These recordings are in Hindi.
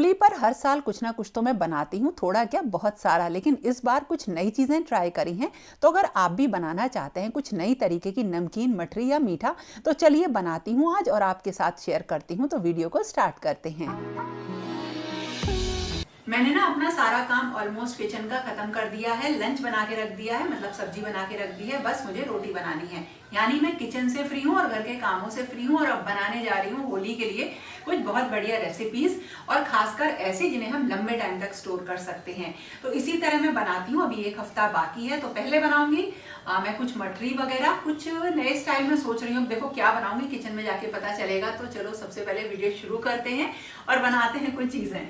होली पर हर साल कुछ ना कुछ तो मैं बनाती हूँ, थोड़ा क्या बहुत सारा, लेकिन इस बार कुछ नई चीज़ें ट्राई करी हैं। तो अगर आप भी बनाना चाहते हैं कुछ नई तरीके की नमकीन, मठरी या मीठा, तो चलिए बनाती हूँ आज और आपके साथ शेयर करती हूँ। तो वीडियो को स्टार्ट करते हैं। मैंने ना अपना सारा काम ऑलमोस्ट किचन का खत्म कर दिया है। लंच बना के रख दिया है, मतलब सब्जी बना के रख दी है। बस मुझे रोटी बनानी है, यानी मैं किचन से फ्री हूँ और घर के कामों से फ्री हूँ। और अब बनाने जा रही हूँ होली के लिए कुछ बहुत बढ़िया रेसिपीज, और खासकर ऐसी जिन्हें हम लंबे टाइम तक स्टोर कर सकते हैं। तो इसी तरह मैं बनाती हूँ। अभी एक हफ्ता बाकी है। तो पहले बनाऊंगी मैं कुछ मठरी वगैरह, कुछ नए स्टाइल में सोच रही हूँ। देखो क्या बनाऊंगी, किचन में जाके पता चलेगा। तो चलो सबसे पहले वीडियो शुरू करते हैं और बनाते हैं कुछ चीजें।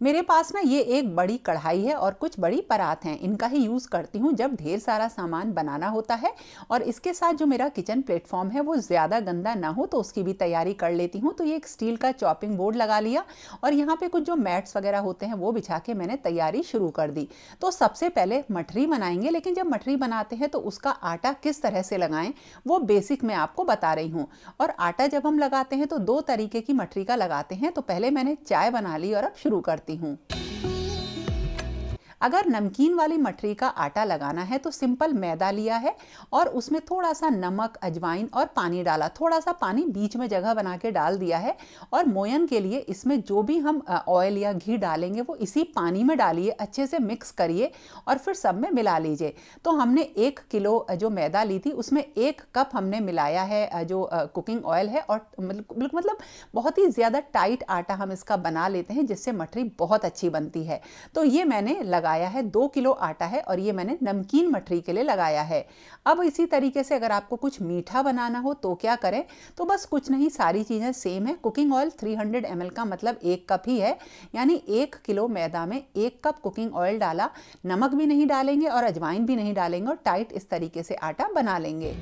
मेरे पास ना ये एक बड़ी कढ़ाई है और कुछ बड़ी परात हैं। इनका ही यूज़ करती हूँ जब ढेर सारा सामान बनाना होता है। और इसके साथ जो मेरा किचन प्लेटफॉर्म है वो ज़्यादा गंदा ना हो, तो उसकी भी तैयारी कर लेती हूँ। तो ये एक स्टील का चॉपिंग बोर्ड लगा लिया और यहाँ पे कुछ जो मैट्स वगैरह होते हैं वो बिछा के मैंने तैयारी शुरू कर दी। तो सबसे पहले मठरी बनाएंगे, लेकिन जब मठरी बनाते हैं तो उसका आटा किस तरह से लगाएं वो बेसिक मैं आपको बता रही हूँ। और आटा जब हम लगाते हैं तो दो तरीके की मठरी का लगाते हैं। तो पहले मैंने चाय बना ली और अब शुरू करती हूँ। अगर नमकीन वाली मठरी का आटा लगाना है तो सिंपल मैदा लिया है और उसमें थोड़ा सा नमक, अजवाइन और पानी डाला। थोड़ा सा पानी बीच में जगह बना के डाल दिया है। और मोयन के लिए इसमें जो भी हम ऑयल या घी डालेंगे वो इसी पानी में डालिए, अच्छे से मिक्स करिए और फिर सब में मिला लीजिए। तो हमने 1 किलो जो मैदा ली थी उसमें 1 कप हमने मिलाया है जो कुकिंग ऑयल है। और मतलब बहुत ही ज़्यादा टाइट आटा हम इसका बना लेते हैं, जिससे मठरी बहुत अच्छी बनती है। तो ये मैंने लगाया है, 2 किलो आटा है और ये मैंने नमकीन मठरी के लिए लगाया है। अब इसी तरीके से अगर आपको कुछ मीठा बनाना हो तो क्या करें, तो बस कुछ नहीं, सारी चीज़ें सेम है। कुकिंग ऑयल 300 ml का मतलब 1 कप ही है, यानी 1 किलो मैदा में 1 कप कुकिंग ऑयल डाला। नमक भी नहीं डालेंगे और अजवाइन भी नहीं डालेंगे और टाइट इस तरीके से आटा बना लेंगे।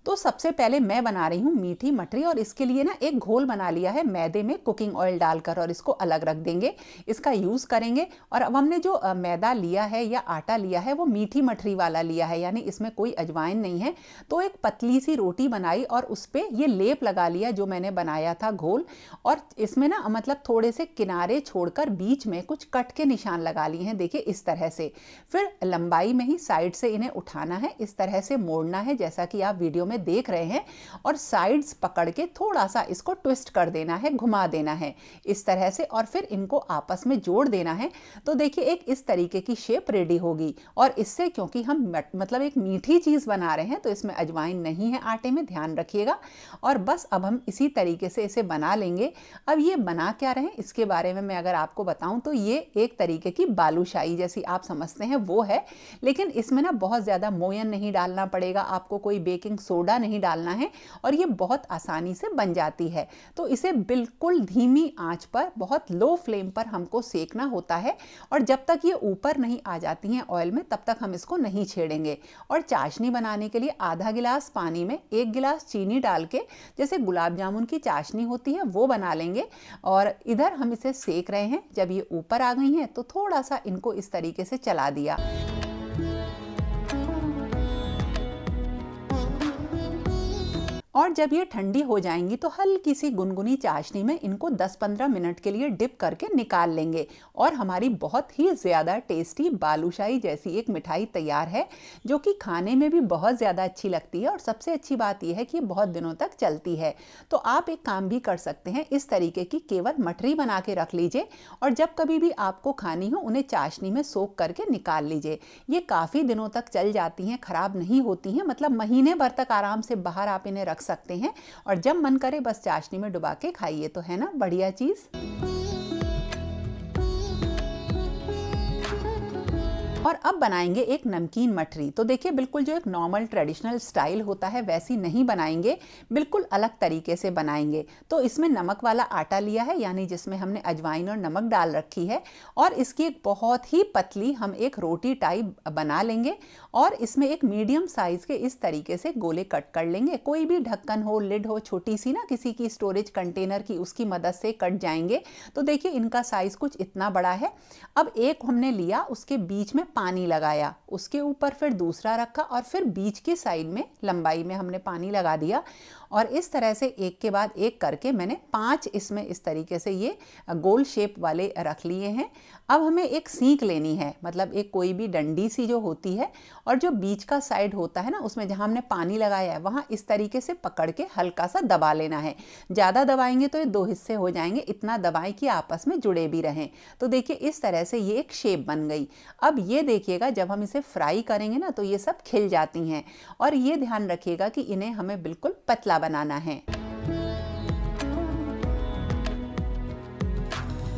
तो सबसे पहले मैं बना रही हूँ मीठी मठरी, और इसके लिए ना एक घोल बना लिया है मैदे में कुकिंग ऑयल डालकर, और इसको अलग रख देंगे, इसका यूज़ करेंगे। और अब हमने जो मैदा लिया है या आटा लिया है वो मीठी मठरी वाला लिया है, यानी इसमें कोई अजवाइन नहीं है। तो एक पतली सी रोटी बनाई और उस पर ये लेप लगा लिया जो मैंने बनाया था घोल। और इसमें ना मतलब थोड़े से किनारे छोड़कर बीच में कुछ कट के निशान लगा लिए हैं, देखिए इस तरह से। फिर लंबाई में ही साइड से इन्हें उठाना है, इस तरह से मोड़ना है जैसा कि आप वीडियो में देख रहे हैं। और साइड्स पकड़ के थोड़ा सा इसको ट्विस्ट कर देना है, घुमा देना है इस तरह से, और फिर इनको आपस में जोड़ देना है। तो देखिए एक इस तरीके की शेप रेडी होगी। और इससे, क्योंकि हम मतलब एक मीठी चीज़ बना रहे हैं तो इसमें अजवाइन नहीं है आटे में, ध्यान रखिएगा। और बस अब हम इसी तरीके से इसे बना लेंगे। अब ये बना क्या रहे इसके बारे में मैं अगर आपको बताऊं तो ये एक तरीके की बालूशाही जैसी आप समझते हैं वो है। लेकिन इसमें ना बहुत ज़्यादा मोयन नहीं डालना पड़ेगा आपको, कोई बेकिंग सोडा नहीं डालना है, और ये बहुत आसानी से बन जाती है। तो इसे बिल्कुल धीमी आंच पर, बहुत लो फ्लेम पर हमको सेकना होता है। और जब तक ये ऊपर नहीं आ जाती हैं ऑयल में तब तक हम इसको नहीं छेड़ेंगे। और चाशनी बनाने के लिए आधा गिलास पानी में 1 गिलास चीनी डाल के, जैसे गुलाब जामुन की चाशनी होती है वो बना लेंगे। और इधर हम इसे सेक रहे हैं। जब ये ऊपर आ गई हैं तो थोड़ा सा इनको इस तरीके से चला दिया। और जब ये ठंडी हो जाएंगी तो हल्की सी गुनगुनी चाशनी में इनको 10-15 मिनट के लिए डिप करके निकाल लेंगे। और हमारी बहुत ही ज़्यादा टेस्टी बालूशाही जैसी एक मिठाई तैयार है, जो कि खाने में भी बहुत ज़्यादा अच्छी लगती है। और सबसे अच्छी बात यह है कि ये बहुत दिनों तक चलती है। तो आप एक काम भी कर सकते हैं, इस तरीके की केवल मठरी बना के रख लीजिए और जब कभी भी आपको खानी हो उन्हें चाशनी में सोख करके निकाल लीजिए। ये काफ़ी दिनों तक चल जाती हैं, ख़राब नहीं होती हैं, मतलब महीने भर तक आराम से बाहर आप इन्हें रख सकते हैं। और जब मन करे बस चाशनी में डुबा के खाइए। तो है ना बढ़िया चीज। और अब बनाएंगे एक नमकीन मठरी। तो देखिए बिल्कुल जो एक नॉर्मल ट्रेडिशनल स्टाइल होता है वैसी नहीं बनाएंगे, बिल्कुल अलग तरीके से बनाएंगे। तो इसमें नमक वाला आटा लिया है, यानी जिसमें हमने अजवाइन और नमक डाल रखी है। और इसकी एक बहुत ही पतली हम एक रोटी टाइप बना लेंगे और इसमें एक मीडियम साइज के इस तरीके से गोले कट कर लेंगे। कोई भी ढक्कन हो, लिड हो छोटी सी ना, किसी की स्टोरेज कंटेनर की, उसकी मदद से कट जाएंगे। तो देखिए इनका साइज कुछ इतना बड़ा है। अब एक हमने लिया, उसके बीच में पानी लगाया, उसके ऊपर फिर दूसरा रखा और फिर बीच की साइड में लंबाई में हमने पानी लगा दिया। और इस तरह से एक के बाद एक करके मैंने 5 इसमें इस तरीके से ये गोल शेप वाले रख लिए हैं। अब हमें एक सीख लेनी है, मतलब एक कोई भी डंडी सी जो होती है और जो बीच का साइड होता है ना, उसमें जहाँ हमने पानी लगाया है वहाँ इस तरीके से पकड़ के हल्का सा दबा लेना है। ज़्यादा दबाएंगे तो ये 2 हिस्से हो जाएंगे, इतना दबाएं कि आपस में जुड़े भी रहें। तो देखिए इस तरह से ये एक शेप बन गई। अब ये देखिएगा जब हम इसे फ्राई करेंगे ना तो ये सब खिल जाती हैं, और ये ध्यान रखिएगा कि इन्हें हमें बिल्कुल पतला बनाना है।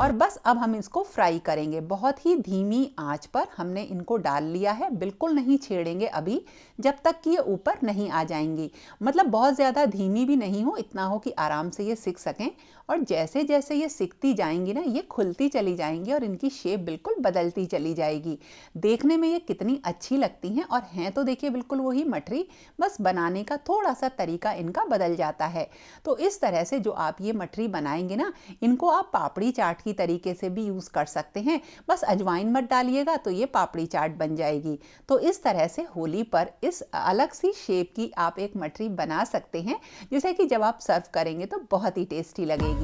और बस अब हम इसको फ्राई करेंगे। बहुत ही धीमी आंच पर हमने इनको डाल लिया है, बिल्कुल नहीं छेड़ेंगे अभी जब तक कि ये ऊपर नहीं आ जाएंगी। मतलब बहुत ज़्यादा धीमी भी नहीं हो, इतना हो कि आराम से ये सिक सकें। और जैसे जैसे ये सिकती जाएंगी ना, ये खुलती चली जाएंगी और इनकी शेप बिल्कुल बदलती चली जाएगी। देखने में ये कितनी अच्छी लगती हैं, और हैं तो देखिए बिल्कुल वही मठरी, बस बनाने का थोड़ा सा तरीका इनका बदल जाता है। तो इस तरह से जो आप ये मठरी बनाएंगे ना, इनको आप पापड़ी चाट की तरीके से भी यूज़ कर सकते हैं। बस अजवाइन मत डालिएगा तो ये पापड़ी चाट बन जाएगी। तो इस तरह से होली पर इस अलग सी शेप की आप एक मठरी बना सकते हैं, जिसे कि जब आप सर्व करेंगे तो बहुत ही टेस्टी लगेगी।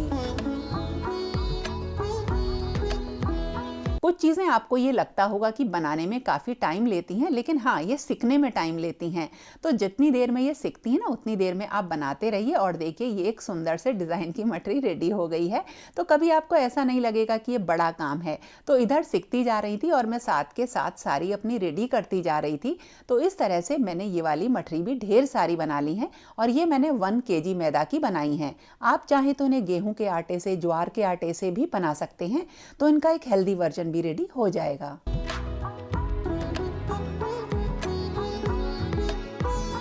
कुछ चीज़ें आपको ये लगता होगा कि बनाने में काफ़ी टाइम लेती हैं, लेकिन हाँ, ये सिकने में टाइम लेती हैं। तो जितनी देर में ये सिकती हैं ना, उतनी देर में आप बनाते रहिए और देखिए ये एक सुंदर से डिज़ाइन की मठरी रेडी हो गई है। तो कभी आपको ऐसा नहीं लगेगा कि ये बड़ा काम है। तो इधर सिकती जा रही थी और मैं साथ के साथ सारी अपनी रेडी करती जा रही थी। तो इस तरह से मैंने ये वाली मठरी भी ढेर सारी बना ली हैं, और ये मैंने 1 kg मैदा की बनाई हैं। आप चाहें तो इन्हें गेहूँ के आटे से, ज्वार के आटे से भी बना सकते हैं, तो इनका एक हेल्दी वर्जन भी रेडी हो जाएगा।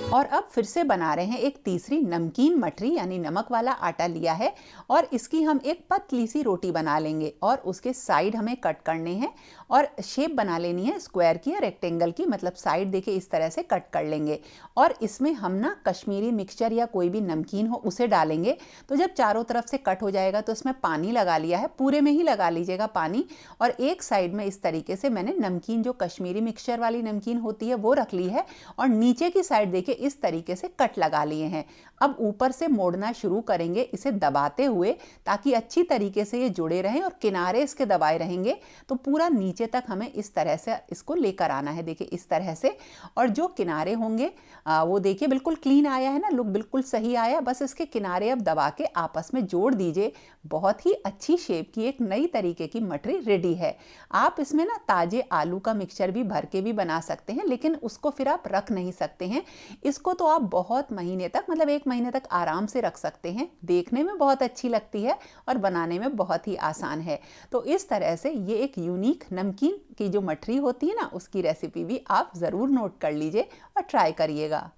और अब फिर से बना रहे हैं एक तीसरी नमकीन मठरी, यानी नमक वाला आटा लिया है, और इसकी हम एक पतली सी रोटी बना लेंगे और उसके साइड हमें कट करने हैं और शेप बना लेनी है स्क्वायर की या रेक्टेंगल की। मतलब साइड देखिए इस तरह से कट कर लेंगे, और इसमें हम ना कश्मीरी मिक्सचर या कोई भी नमकीन हो उसे डालेंगे। तो जब चारों तरफ से कट हो जाएगा तो इसमें पानी लगा लिया है, पूरे में ही लगा लीजिएगा पानी। और एक साइड में इस तरीके से मैंने नमकीन, जो कश्मीरी मिक्सचर वाली नमकीन होती है, वो रख ली है, और नीचे की साइड देखिए इस तरीके से कट लगा लिए हैं। अब ऊपर से मोड़ना शुरू करेंगे इसे दबाते हुए, ताकि अच्छी तरीके से ये जुड़े रहें और किनारे इसके दबाए रहेंगे। तो पूरा नीचे तक हमें इस तरह से इसको लेकर आना है, देखिए इस तरह से। और जो किनारे होंगे वो देखिए बिल्कुल क्लीन आया है ना, लुक बिल्कुल सही आया। बस इसके किनारे अब दबा के आपस में जोड़ दीजिए। बहुत ही अच्छी शेप की एक नई तरीके की मठरी रेडी है। आप इसमें ना ताजे आलू का मिक्सचर भी भर के भी बना सकते हैं, लेकिन उसको फिर आप रख नहीं सकते हैं। इसको तो आप बहुत महीने तक, मतलब 1 महीने तक आराम से रख सकते हैं। देखने में बहुत अच्छी लगती है और बनाने में बहुत ही आसान है। तो इस तरह से ये एक यूनिक नमकीन की जो मठरी होती है ना, उसकी रेसिपी भी आप ज़रूर नोट कर लीजिए और ट्राई करिएगा।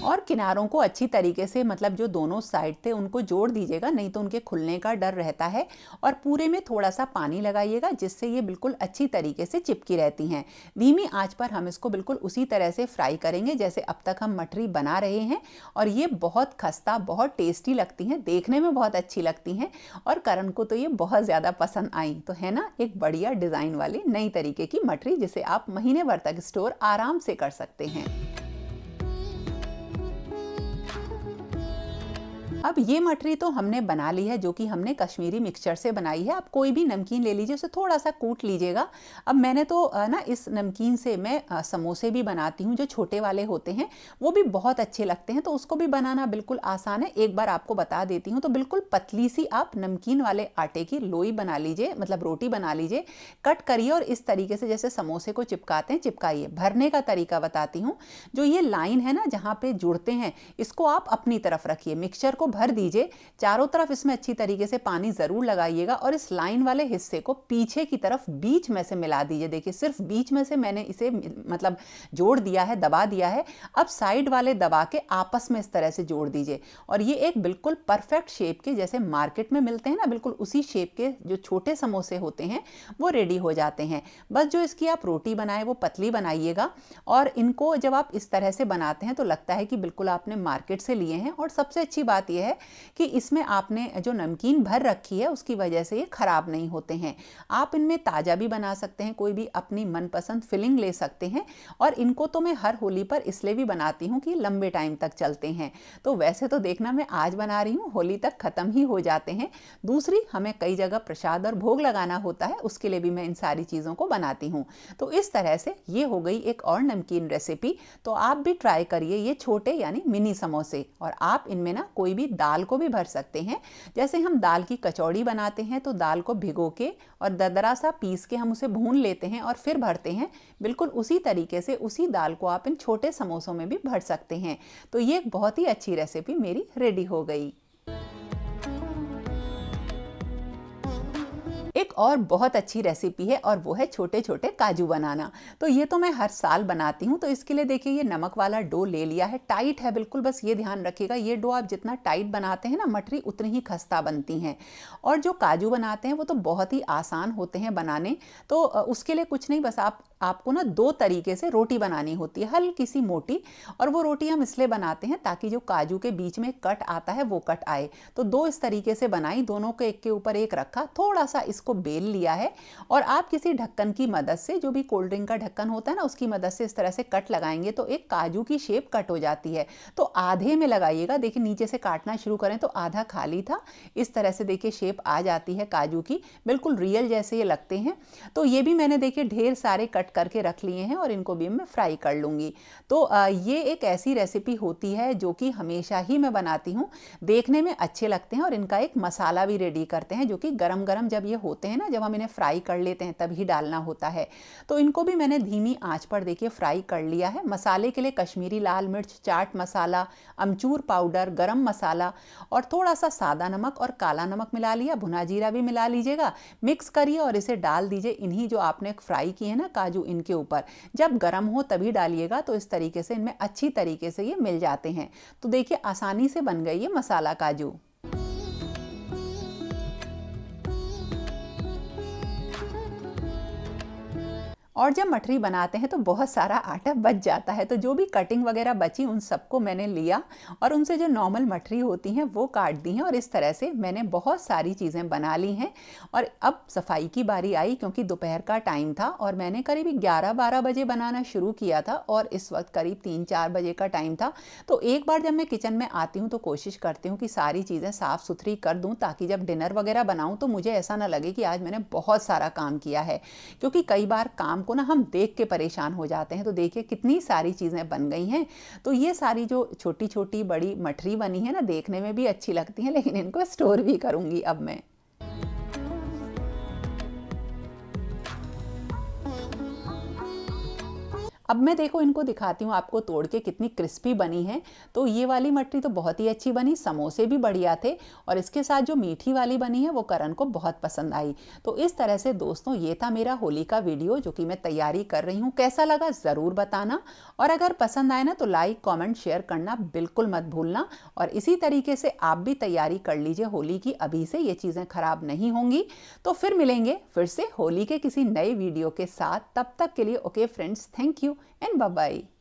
और किनारों को अच्छी तरीके से, मतलब जो दोनों साइड थे उनको जोड़ दीजिएगा, नहीं तो उनके खुलने का डर रहता है। और पूरे में थोड़ा सा पानी लगाइएगा, जिससे ये बिल्कुल अच्छी तरीके से चिपकी रहती हैं। धीमी आंच पर हम इसको बिल्कुल उसी तरह से फ्राई करेंगे जैसे अब तक हम मठरी बना रहे हैं। और ये बहुत खस्ता, बहुत टेस्टी लगती हैं, देखने में बहुत अच्छी लगती हैं, और करण को तो ये बहुत ज़्यादा पसंद आई। तो है ना, एक बढ़िया डिज़ाइन वाली नई तरीके की मठरी, जिसे आप महीने भर तक स्टोर आराम से कर सकते हैं। अब ये मठरी तो हमने बना ली है, जो कि हमने कश्मीरी मिक्सचर से बनाई है। आप कोई भी नमकीन ले लीजिए, उसे थोड़ा सा कूट लीजिएगा। अब मैंने तो ना इस नमकीन से मैं समोसे भी बनाती हूँ, जो छोटे वाले होते हैं, वो भी बहुत अच्छे लगते हैं। तो उसको भी बनाना बिल्कुल आसान है। एक बार आपको बता देती हूँ। तो बिल्कुल पतली सी आप नमकीन वाले आटे की लोई बना लीजिए, मतलब रोटी बना लीजिए, कट करिए और इस तरीके से जैसे समोसे को चिपकाते हैं चिपकाइए। भरने का तरीका बताती हूँ। जो ये लाइन है ना जहाँ पे जुड़ते हैं, इसको आप अपनी तरफ रखिए, मिक्सचर को भर दीजिए। चारों तरफ इसमें अच्छी तरीके से पानी जरूर लगाइएगा, और इस लाइन वाले हिस्से को पीछे की तरफ बीच में से मिला दीजिए। देखिए सिर्फ बीच में से मैंने इसे मतलब जोड़ दिया है, दबा दिया है। अब साइड वाले दबा के आपस में इस तरह से जोड़ दीजिए, और ये एक बिल्कुल परफेक्ट शेप के, जैसे मार्केट में मिलते हैं ना, बिल्कुल उसी शेप के जो छोटे समोसे होते हैं वो रेडी हो जाते हैं। बस जो इसकी आप रोटी बनाए वो पतली बनाइएगा, और इनको जब आप इस तरह से बनाते हैं तो लगता है कि बिल्कुल आपने मार्केट से लिए हैं। और सबसे अच्छी बात यह है कि इसमें आपने जो नमकीन भर रखी है उसकी वजह से ये खराब नहीं होते हैं। आप इनमें ताज़ा भी बना सकते हैं, कोई भी अपनी मनपसंद फिलिंग ले सकते हैं। और इनको तो मैं हर होली पर इसलिए भी बनाती हूँ कि लंबे टाइम तक चलते हैं। तो वैसे तो देखना मैं आज बना रही हूँ, होली तक ख़त्म ही हो जाते हैं। दूसरी, हमें कई जगह प्रसाद और भोग लगाना होता है, उसके लिए भी मैं इन सारी चीज़ों को बनाती हूँ। तो इस तरह से ये हो गई एक और नमकीन रेसिपी। तो आप भी ट्राई करिए ये छोटे यानी मिनी समोसे। और आप इनमें ना कोई भी दाल को भी भर सकते हैं। जैसे हम दाल की कचौड़ी बनाते हैं तो दाल को भिगो के और दरदरा सा पीस के हम उसे भून लेते हैं और फिर भरते हैं, बिल्कुल उसी तरीके से उसी दाल को आप इन छोटे समोसों में भी भर सकते हैं। तो ये एक बहुत ही अच्छी रेसिपी मेरी रेडी हो गई। एक और बहुत अच्छी रेसिपी है और वो है छोटे छोटे काजू बनाना। तो ये तो मैं हर साल बनाती हूँ। तो इसके लिए देखिए ये नमक वाला डो ले लिया है, टाइट है बिल्कुल, बस ये ध्यान रखिएगा ये डो आप जितना टाइट बनाते हैं ना मठरी उतनी ही खस्ता बनती हैं। और जो काजू बनाते हैं वो तो बहुत ही आसान होते हैं बनाने। तो उसके लिए कुछ नहीं, बस आपको ना दो तरीके से रोटी बनानी होती है, हल्की सी मोटी। और वो रोटी हम इसलिए बनाते हैं ताकि जो काजू के बीच में कट आता है वो कट आए। तो दो इस तरीके से बनाई, दोनों को एक के ऊपर एक रखा, थोड़ा सा इसको बेल लिया है। और आप किसी ढक्कन की मदद से, जो भी कोल्ड ड्रिंक का ढक्कन होता है ना उसकी मदद से इस तरह से कट लगाएंगे तो एक काजू की शेप कट हो जाती है। तो आधे में लगाइएगा, देखिए नीचे से काटना शुरू करें तो आधा खाली था, इस तरह से देखिए शेप आ जाती है काजू की, बिल्कुल रियल जैसे ये लगते हैं। तो ये भी मैंने देखिए ढेर सारे कट करके रख लिए हैं और इनको भी मैं फ्राई कर लूँगी। तो ये एक ऐसी रेसिपी होती है जो कि हमेशा ही मैं बनाती हूँ, देखने में अच्छे लगते हैं और इनका एक मसाला भी रेडी करते हैं जो कि गरम गरम जब ये होते हैं ना, जब हम इन्हें फ्राई कर लेते हैं तभी डालना होता है। तो इनको भी मैंने धीमी आंच पर देखिए फ्राई कर लिया है। मसाले के लिए कश्मीरी लाल मिर्च, चाट मसाला, अमचूर पाउडर, गरम मसाला और थोड़ा सा सादा नमक और काला नमक मिला लिया, भुना जीरा भी मिला लीजिएगा। मिक्स करिए और इसे डाल दीजिए इन्हीं जो आपने फ्राई किए हैं ना काजू, इनके ऊपर। जब गर्म हो तभी डालिएगा, तो इस तरीके से इनमें अच्छी तरीके से ये मिल जाते हैं। तो देखिए आसानी से बन गई ये मसाला काजू। और जब मठरी बनाते हैं तो बहुत सारा आटा बच जाता है, तो जो भी कटिंग वगैरह बची उन सबको मैंने लिया और उनसे जो नॉर्मल मठरी होती हैं वो काट दी हैं। और इस तरह से मैंने बहुत सारी चीज़ें बना ली हैं। और अब सफाई की बारी आई, क्योंकि दोपहर का टाइम था और मैंने करीब 11-12 बजे बनाना शुरू किया था और इस वक्त करीब 3-4 बजे का टाइम था। तो एक बार जब मैं किचन में आती हूँ तो कोशिश करती हूँ कि सारी चीज़ें साफ़ सुथरी कर दूँ, ताकि जब डिनर वगैरह बनाऊँ तो मुझे ऐसा ना लगे कि आज मैंने बहुत सारा काम किया है। क्योंकि कई बार काम को ना हम देख के परेशान हो जाते हैं। तो देखिए कितनी सारी चीज़ें बन गई हैं। तो ये सारी जो छोटी छोटी बड़ी मठरी बनी है ना, देखने में भी अच्छी लगती हैं, लेकिन इनको स्टोर भी करूँगी अब मैं। अब मैं देखो इनको दिखाती हूँ आपको तोड़ के कितनी क्रिस्पी बनी है। तो ये वाली मठरी तो बहुत ही अच्छी बनी, समोसे भी बढ़िया थे और इसके साथ जो मीठी वाली बनी है वो करण को बहुत पसंद आई। तो इस तरह से दोस्तों ये था मेरा होली का वीडियो जो कि मैं तैयारी कर रही हूँ। कैसा लगा ज़रूर बताना और अगर पसंद आए ना तो लाइक कमेंट शेयर करना बिल्कुल मत भूलना। और इसी तरीके से आप भी तैयारी कर लीजिए होली की, अभी से ये चीज़ें खराब नहीं होंगी। तो फिर मिलेंगे फिर से होली के किसी नए वीडियो के साथ, तब तक के लिए okay friends, thank you and bye bye.